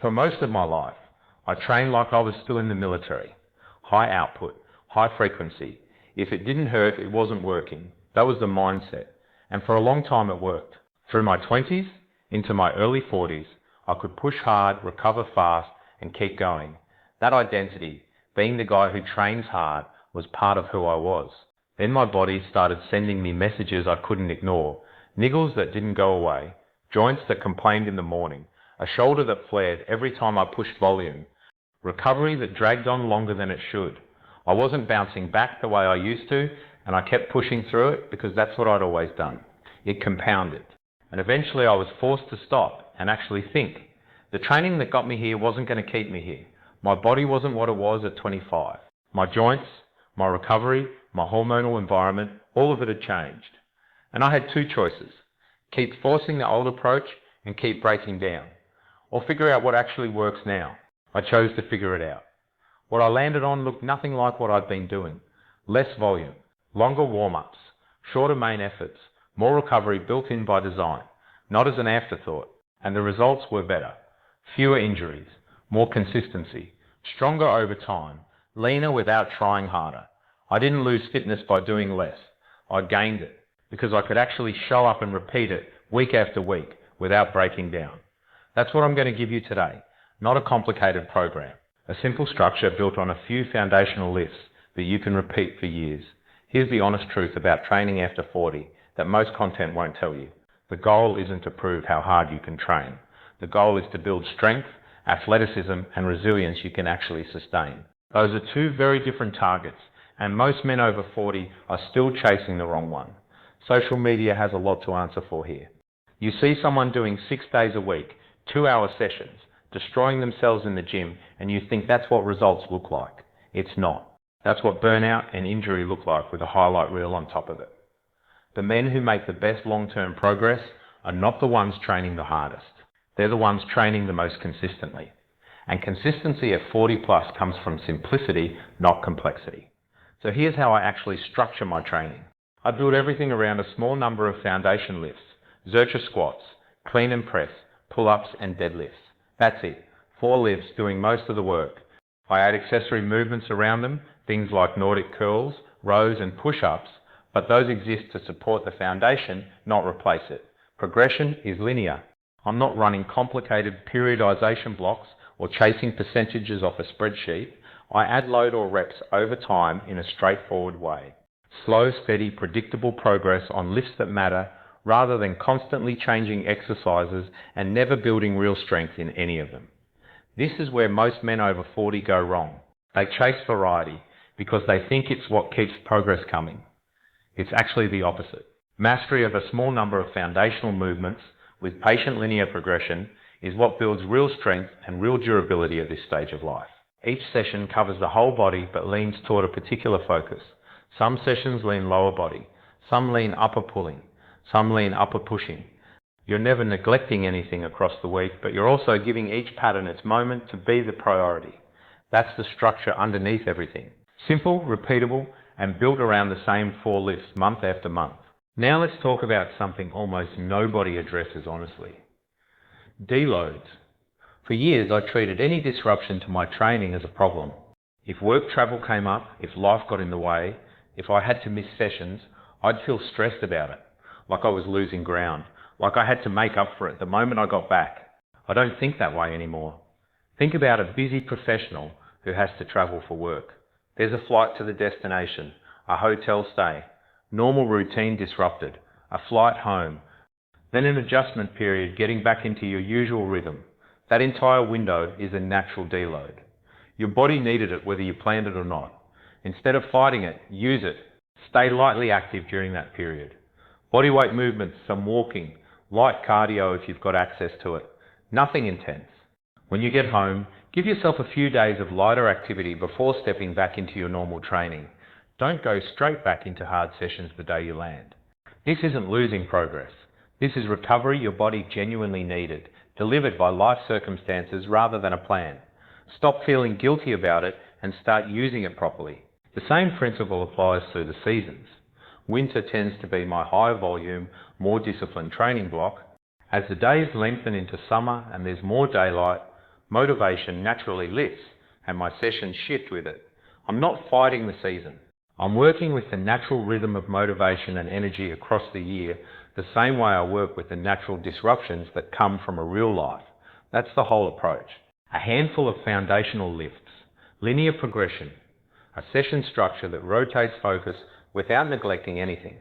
For most of my life, I trained like I was still in the military. High output, high frequency. If it didn't hurt, it wasn't working. That was the mindset. And for a long time it worked. Through my 20s, into my early 40s, I could push hard, recover fast, and keep going. That identity, being the guy who trains hard, was part of who I was. Then my body started sending me messages I couldn't ignore. Niggles that didn't go away, joints that complained in the morning, a shoulder that flared every time I pushed volume, recovery that dragged on longer than it should. I wasn't bouncing back the way I used to, and I kept pushing through it because that's what I'd always done. It compounded. And eventually I was forced to stop and actually think. The training that got me here wasn't going to keep me here. My body wasn't what it was at 25. My joints, my recovery, my hormonal environment, all of it had changed. And I had two choices. Keep forcing the old approach and keep breaking down. Or figure out what actually works now. I chose to figure it out. What I landed on looked nothing like what I'd been doing. Less volume, longer warm-ups, shorter main efforts, more recovery built in by design, not as an afterthought, and the results were better. Fewer injuries, more consistency, stronger over time, leaner without trying harder. I didn't lose fitness by doing less. I gained it because I could actually show up and repeat it week after week without breaking down. That's what I'm going to give you today, not a complicated program. A simple structure built on a few foundational lifts that you can repeat for years. Here's the honest truth about training after 40 that most content won't tell you. The goal isn't to prove how hard you can train. The goal is to build strength, athleticism, and resilience you can actually sustain. Those are two very different targets, and most men over 40 are still chasing the wrong one. Social media has a lot to answer for here. You see someone doing 6 days a week, 2-hour sessions, destroying themselves in the gym, and you think that's what results look like. It's not. That's what burnout and injury look like with a highlight reel on top of it. The men who make the best long-term progress are not the ones training the hardest. They're the ones training the most consistently. And consistency at 40 plus comes from simplicity, not complexity. So here's how I actually structure my training. I build everything around a small number of foundation lifts, Zercher squats, clean and press, pull-ups and deadlifts. That's it. 4 lifts doing most of the work. I add accessory movements around them, things like Nordic curls, rows and push-ups, but those exist to support the foundation, not replace it. Progression is linear. I'm not running complicated periodization blocks or chasing percentages off a spreadsheet. I add load or reps over time in a straightforward way. Slow, steady, predictable progress on lifts that matter, rather than constantly changing exercises and never building real strength in any of them. This is where most men over 40 go wrong. They chase variety because they think it's what keeps progress coming. It's actually the opposite. Mastery of a small number of foundational movements with patient linear progression is what builds real strength and real durability at this stage of life. Each session covers the whole body but leans toward a particular focus. Some sessions lean lower body, some lean upper pulling, some lean upper pushing. You're never neglecting anything across the week, but you're also giving each pattern its moment to be the priority. That's the structure underneath everything. Simple, repeatable, and built around the same 4 lifts month after month. Now let's talk about something almost nobody addresses honestly. Deloads. For years I treated any disruption to my training as a problem. If work travel came up, if life got in the way, if I had to miss sessions, I'd feel stressed about it, like I was losing ground, like I had to make up for it the moment I got back. I don't think that way anymore. Think about a busy professional who has to travel for work. There's a flight to the destination, a hotel stay, normal routine disrupted, a flight home, then an adjustment period getting back into your usual rhythm. That entire window is a natural deload. Your body needed it whether you planned it or not. Instead of fighting it, use it. Stay lightly active during that period. Bodyweight movements, some walking, light cardio if you've got access to it. Nothing intense. When you get home, give yourself a few days of lighter activity before stepping back into your normal training. Don't go straight back into hard sessions the day you land. This isn't losing progress. This is recovery your body genuinely needed, delivered by life circumstances rather than a plan. Stop feeling guilty about it and start using it properly. The same principle applies through the seasons. Winter tends to be my high volume, more disciplined training block. As the days lengthen into summer and there's more daylight, Motivation naturally lifts, and my sessions shift with it. I'm not fighting the season. I'm working with the natural rhythm of motivation and energy across the year, the same way I work with the natural disruptions that come from a real life. That's the whole approach. A handful of foundational lifts, linear progression, a session structure that rotates focus without neglecting anything,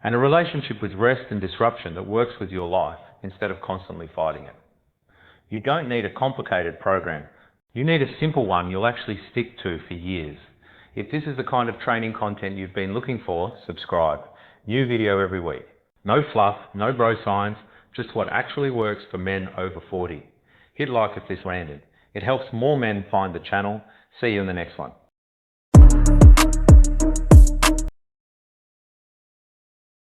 and a relationship with rest and disruption that works with your life instead of constantly fighting it. You don't need a complicated program. You need a simple one you'll actually stick to for years. If this is the kind of training content you've been looking for, subscribe. New video every week. No fluff, no bro science, just what actually works for men over 40. Hit like if this landed. It helps more men find the channel. See you in the next one.